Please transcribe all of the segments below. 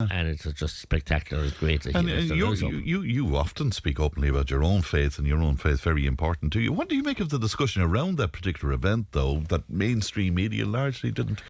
and it's just spectacular. It's great. And you often speak openly about your own faith, and your own faith very important to you. What do you make of the discussion around that particular event, though, that mainstream media largely didn't?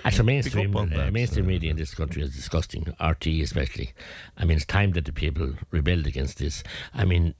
Actually, mainstream media in this country is disgusting, RTE especially. I mean, it's time that the people rebelled against this. I mean,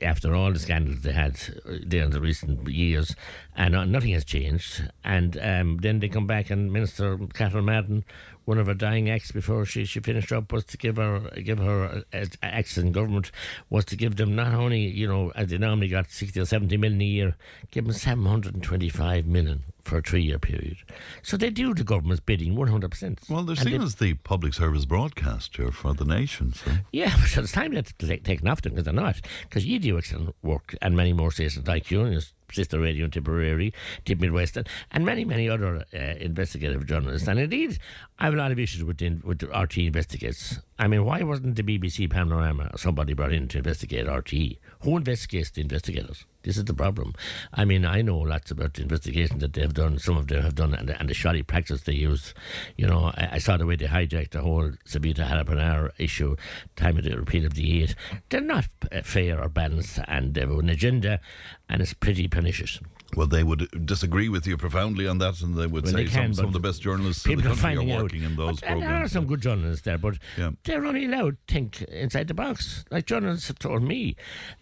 after all the scandals they had there in the recent years, and nothing has changed. And then they come back, and Minister Catherine Madden, one of her dying acts before she finished up, was to give her acts in government, was to give them not only, as they normally got 60 or 70 million a year, give them 725 million for a 3-year period. So they do the government's bidding 100%. Well, they're seen as the public service broadcaster for the nation. So. Yeah, but it's time to take off them, because they're not. Because you do excellent work, and many more stations like you, and your sister radio in Tipperary, Tip Midwest, and many, many other investigative journalists. And indeed, I have a lot of issues with the RTE investigates. I mean, why wasn't the BBC Panorama or somebody brought in to investigate RTE? Who investigates the investigators? This is the problem. I mean, I know lots about the investigation that they've done, some of them have done, and the shoddy practice they use. I saw the way they hijacked the whole Sabita Halapanar issue, time of the repeal of the 8. They're not fair or balanced, and they have an agenda, and it's pretty pernicious. Well, they would disagree with you profoundly on that, and they would say some of the best journalists in the country are working in those programs. There are some good journalists there, but they're only allowed to think inside the box. Like journalists have told me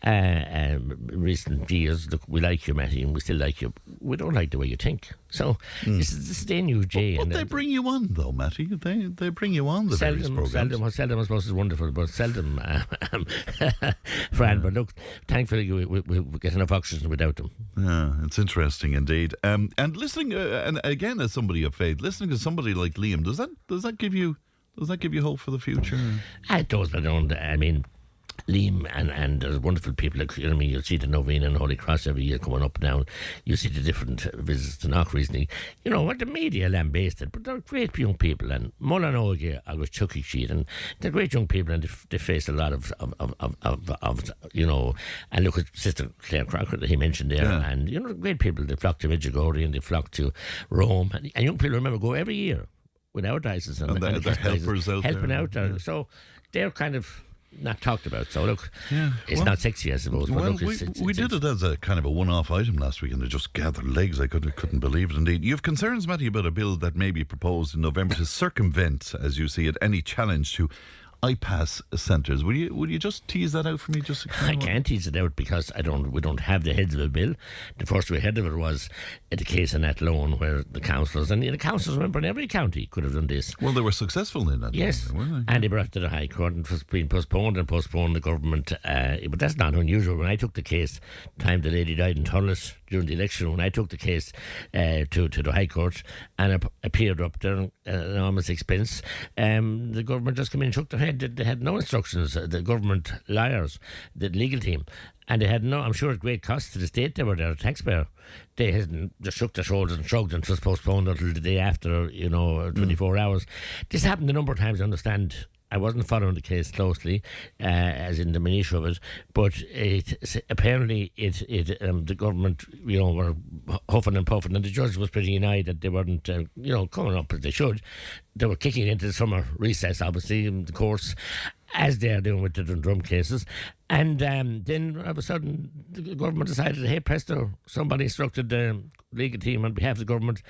recent years, look, we like you, Mattie, and we still like you. We don't like the way you think. So this is the NUJ. But they bring you on, though, Mattie. They bring you on the various programs. Seldom, I suppose, is wonderful, but seldom, Fran. But look, thankfully we get enough oxygen without them. Yeah, it's interesting indeed. And listening, and again, as somebody of faith, listening to somebody like Liam, does that give you hope for the future? It does, but I mean, Liam and there's wonderful people. You'll see the Novena and Holy Cross every year coming up now. You see the different visits to Knock recently. What the media lambasted, but they're great young people. And Mullen Oge, I was Chucky Sheet, and they're great young people, and they face a lot of and look at Sister Claire Crocker that he mentioned there, and great people. They flock to Medjugorje and they flock to Rome, and young people, remember, go every year with our diocese and they're helpers out helping there. out there. So they're kind of not talked about. So look, it's not sexy, I suppose. Well, but look, we did it as a kind of a one-off item last week, and it just gathered legs. I couldn't believe it. Indeed, you have concerns, Mattie, about a bill that may be proposed in November to circumvent, as you see it, any challenge to iPass centres. Would you just tease that out for me? I can't tease it out because we don't have the heads of a bill. The first we heard of it was the case in Athlone, where the councillors, remember, in every county could have done this. Well, they were successful in that. Yes, weren't they? And they brought it to the High Court, and it was being postponed. The government. But that's not unusual. When I took the case, the time the lady died in Thurles during the election, when I took the case to the High Court and appeared up there at an enormous expense, the government just came in and shook their head. They had no instructions, the government lawyers, the legal team, and they had no, I'm sure at great cost to the state, they were their taxpayer. They hadn't just shook their shoulders and shrugged, and it was postponed until the day after, 24 hours. This happened a number of times, I understand. I wasn't following the case closely, as in the minutiae of it, but apparently the government, were huffing and puffing, and the judge was pretty annoyed that they weren't, coming up as they should. They were kicking into the summer recess, obviously, in the courts, as they are doing with the drum cases. And then all of a sudden, the government decided, hey, presto, somebody instructed the legal team on behalf of the government,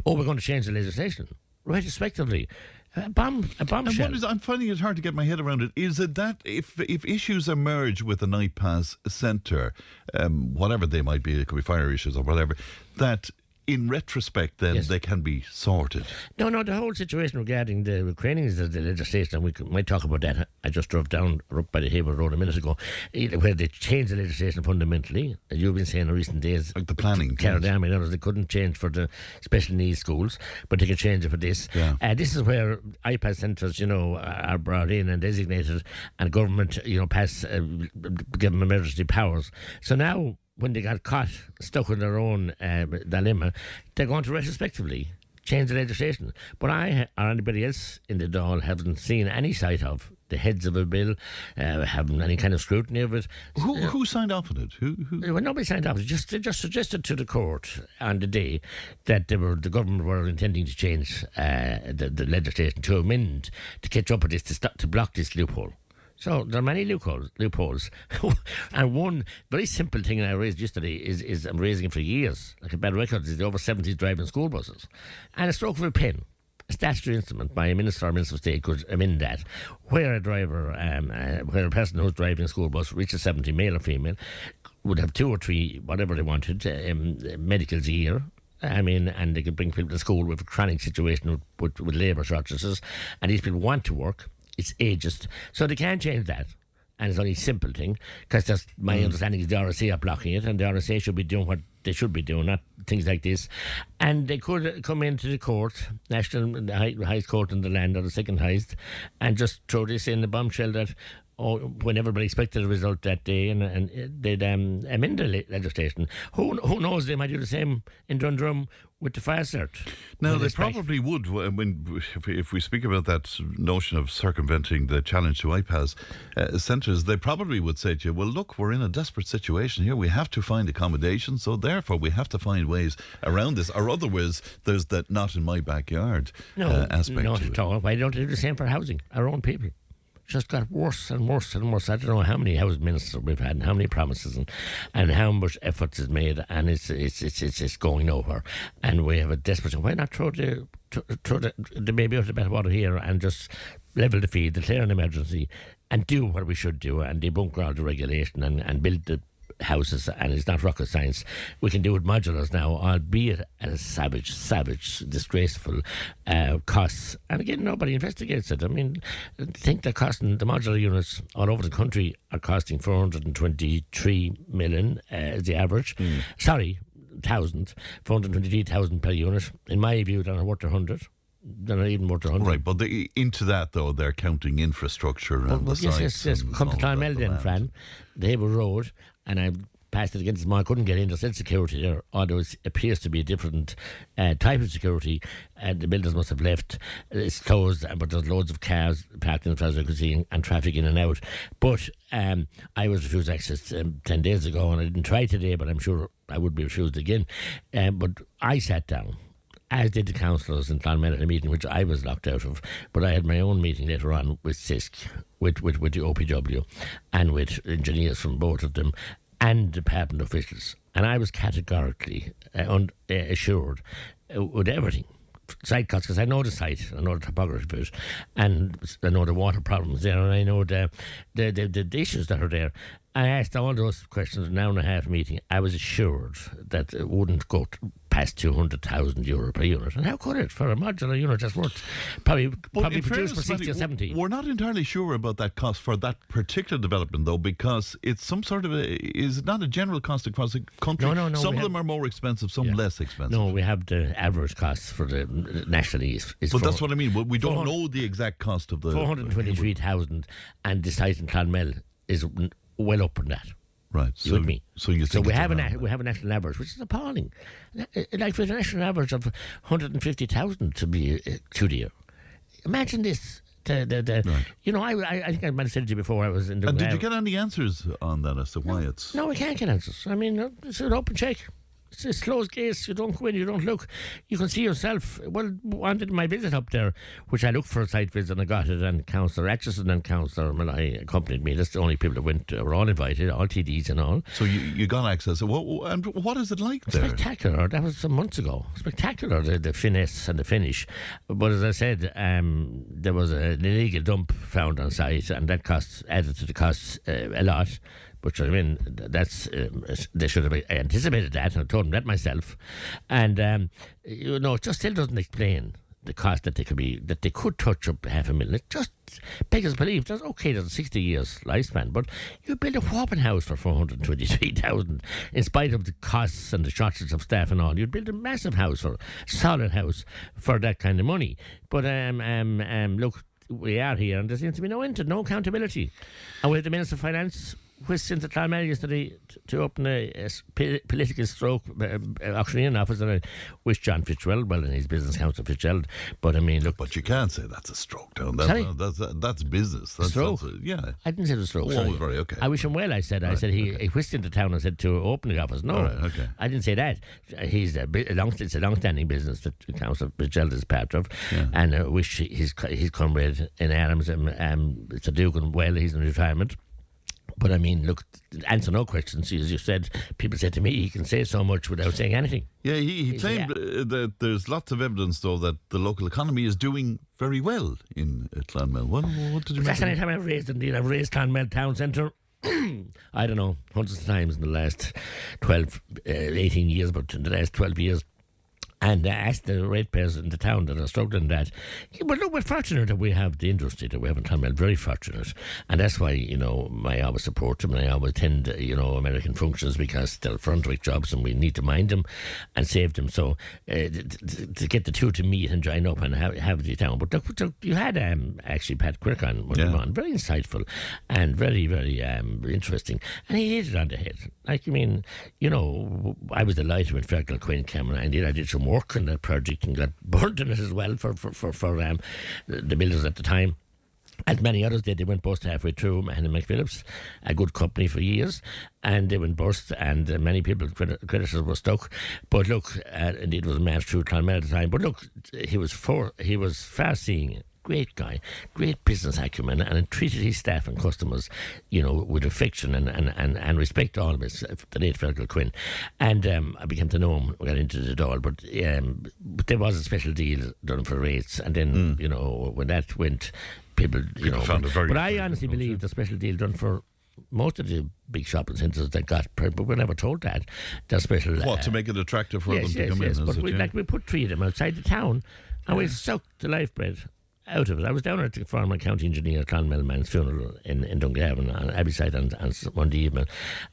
we're going to change the legislation, retrospectively. A bombshell. I'm finding it hard to get my head around it. Is it that if issues emerge with an iPass centre, whatever they might be, it could be fire issues or whatever, that in retrospect then they can be sorted? No, the whole situation regarding the Ukrainians, the legislation, and we might talk about that. I just drove down up by the Haber Road a minute ago, where they changed the legislation fundamentally, as you've been saying in recent days. Like the planning. They couldn't change for the special needs schools, but they could change it for this. Yeah. This is where iPad centres, are brought in and designated, and government, give them emergency powers. So now, when they got caught stuck in their own dilemma, they're going to retrospectively change the legislation. But I or anybody else in the Dáil haven't seen any sight of the heads of a bill, having any kind of scrutiny of it. Who signed off on it? Who? Well, nobody signed off. They just suggested to the court on the day that the government were intending to change the legislation to amend to catch up with this to block this loophole. So there are many loopholes. And one very simple thing I raised yesterday is I'm raising it for years, like a bad record, is the over 70s driving school buses. And a stroke of a pen, a statutory instrument by a minister or minister of state could amend that, where a driver, where a person who's driving a school bus reaches 70, male or female, would have 2 or 3, whatever they wanted, medicals a year. And they could bring people to school with a chronic situation with labour shortages, and these people want to work. It's ageist. So they can't change that. And it's only a simple thing, because that's my understanding is the RSA are blocking it, and the RSA should be doing what they should be doing, not things like this. And they could come into the court, national, the highest court in the land, or the second highest, and just throw this in the bombshell that, when everybody expected a result that day, and they'd amend the legislation. Who knows, they might do the same in Dundrum with the fire cert. Now, they probably would. If we speak about that notion of circumventing the challenge to iPass centres, they probably would say to you, well, look, we're in a desperate situation here. We have to find accommodation, so therefore we have to find ways around this. Or otherwise, there's that not in my backyard aspect not to at it. all. Why don't they do the same for housing? Our own people. Just got worse and worse and worse. I don't know how many housing ministers we've had, and how many promises, and how much efforts is made, and it's going nowhere. And we have a desperate. Why not throw the baby out of the bathwater here and just level the field, declare an emergency, and do what we should do, and debunk all the regulation and build the houses, and it's not rocket science. We can do it modulars now, albeit at a savage, disgraceful costs. And again, nobody investigates it. I mean, I think they're costing, the modular units all over the country are costing 423 million as the average. Sorry, 423,000 per unit. In my view, they're not worth 100. They're not even worth 100. Right, but into that, though, they're counting infrastructure and the sites. Yes. Come to Clonmel then, Fran. The Haber Road, and I passed it against the mall. I couldn't get in. There's still security there, although it appears to be a different type of security. The builders must have left. It's closed, but there's loads of cars parked in the as I could see, and traffic in and out. But I was refused access 10 days ago, and I didn't try today, but I'm sure I would be refused again. But I sat down, as did the councillors in Clonmel, at a meeting which I was locked out of. But I had my own meeting later on with CISC, with the OPW, and with engineers from both of them, and department officials. And I was categorically assured with everything. Site costs, because I know the site, I know the topography of it, and I know the water problems there, and I know the issues that are there. I asked all those questions in an hour and a half meeting. I was assured that it wouldn't go past €200,000 per unit. And how could it, for a modular unit that's worth probably produced for 60 or 70? We're not entirely sure about that cost for that particular development, though, because it's some sort of is not a general cost across the country. No. Some of them are more expensive, some less expensive. No, we have the average costs for the nationally is but that's what I mean. We don't know the exact cost of the 423,000, and the site in Clonmel is well up on that. Right. You with me? So we have a national average, which is appalling. Like for a national average of 150,000 to be to the year. Imagine this. Right. You know, I think I might have said it to you before. I was in the. And did you get any answers on that as to why it's? No, we can't get answers. I mean, it's an open check. It's closed case. You don't go in, you don't look. You can see yourself. Well, I did my visit up there, which I looked for a site visit and I got it, and Councillor Atchison and Councillor Malloy accompanied me. That's the only people that went. Were all invited, all TDs and all. So you got access. And what is it like there? Spectacular. That was some months ago. Spectacular, the finesse and the finish. But as I said, there was an illegal dump found on site, and that added to the costs a lot. But I mean, that's they should have anticipated that. I told them that myself, and it just still doesn't explain the cost that they could touch up $500,000. It just beggars belief. There's a 60 years lifespan, but you build a whopping house for 423,000 in spite of the costs and the shortage of staff and all. You'd build a massive house, or solid house, for that kind of money. But look, we are here, and there seems to be no accountability. And with the Minister of Finance, whisked into Clonmel yesterday to open a political stroke auctioneering office, and I wish John Fitzgerald well in his business, Council Fitzgerald. But I mean, look. But you can't say that's a stroke town. That's business. Stroke? Yeah. I didn't say it was stroke. Oh, very okay. I wish him well, I said. I said he whisked into town and said to open the office. No, okay. I didn't say that. It's a long-standing business that Council Fitzgerald is part of, and I wish his comrade in arms, Sir Dugan, well, he's in retirement. But I mean, look, answer no questions. As you said, people said to me, he can say so much without saying anything. Yeah, he claimed that there's lots of evidence, though, that the local economy is doing very well in Clonmel. What did you make? That's the only time I've raised Clonmel Town Centre. I don't know, hundreds of times in the last 18 years, but in the last 12 years. And asked the ratepayers in the town that are struggling that. But look, we're fortunate that we have the industry that we have in Clonmel, very fortunate. And that's why, I always support them, and I always attend, American functions, because they're front-week jobs and we need to mind them and save them. So to get the two to meet and join up and have the town. But look, you had actually Pat Quirk on, very insightful and very, very interesting. And he hit it on the head. Like, I mean, I was delighted when Fergal Quinn came, and I did some work on that project and got burnt in it as well for the builders at the time. As many others did, they went bust halfway through. Mahon and McPhillips, a good company for years, and they went bust, and many people, creditors were stuck. But look, indeed, it was a match through Clonmel at the time. But look, he was far-seeing. Great guy, great business acumen, and treated his staff and customers, with affection and respect. All of us, the late Fergal Quinn, and I became to know him. We got into it all, but there was a special deal done for rates, and then when that went, people found it very. But I honestly believe the special deal done for most of the big shopping centres that got, but we're never told that. The special to make it attractive for them to come in. Yes, but we put three of them outside the town, and we sucked the lifeblood out of it. I was down at the former county engineer Clonmel man's funeral in Dungarvan on Abbeyside on Monday evening,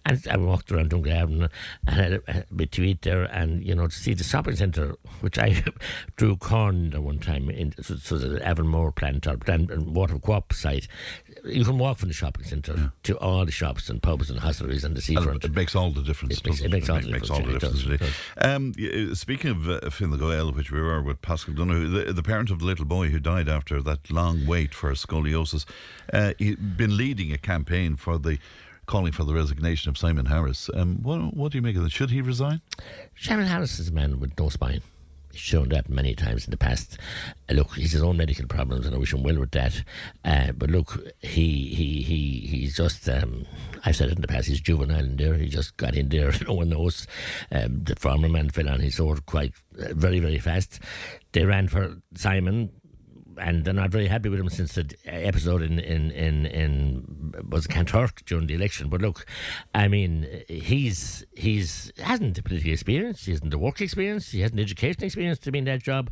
and I walked around Dungarvan and had a bit to eat there, and to see the shopping centre, which I drew corn at one time so the Avonmore plant or Water Co-op site. You can walk from the shopping centre to all the shops and pubs and hostelries and the seafront. It makes all the difference. It makes all the difference today. Speaking of Finn the Goyle, which we were with Pascal Donoghue, the parent of the little boy who died after that long wait for scoliosis, he'd been leading a campaign calling for the resignation of Simon Harris. What do you make of that? Should he resign? Simon Harris is a man with no spine. He's shown that many times in the past. Look, he's his own medical problems, and I wish him well with that. But look, he's just, I've said it in the past, he's juvenile in there. He just got in there, no one knows. The former man fell on his sword quite very, very fast. They ran for Simon, and they're not very happy with him since the episode in was Kanturk during the election. But look, I mean, he's hasn't the political experience, he hasn't the work experience, he hasn't the education experience to be in that job.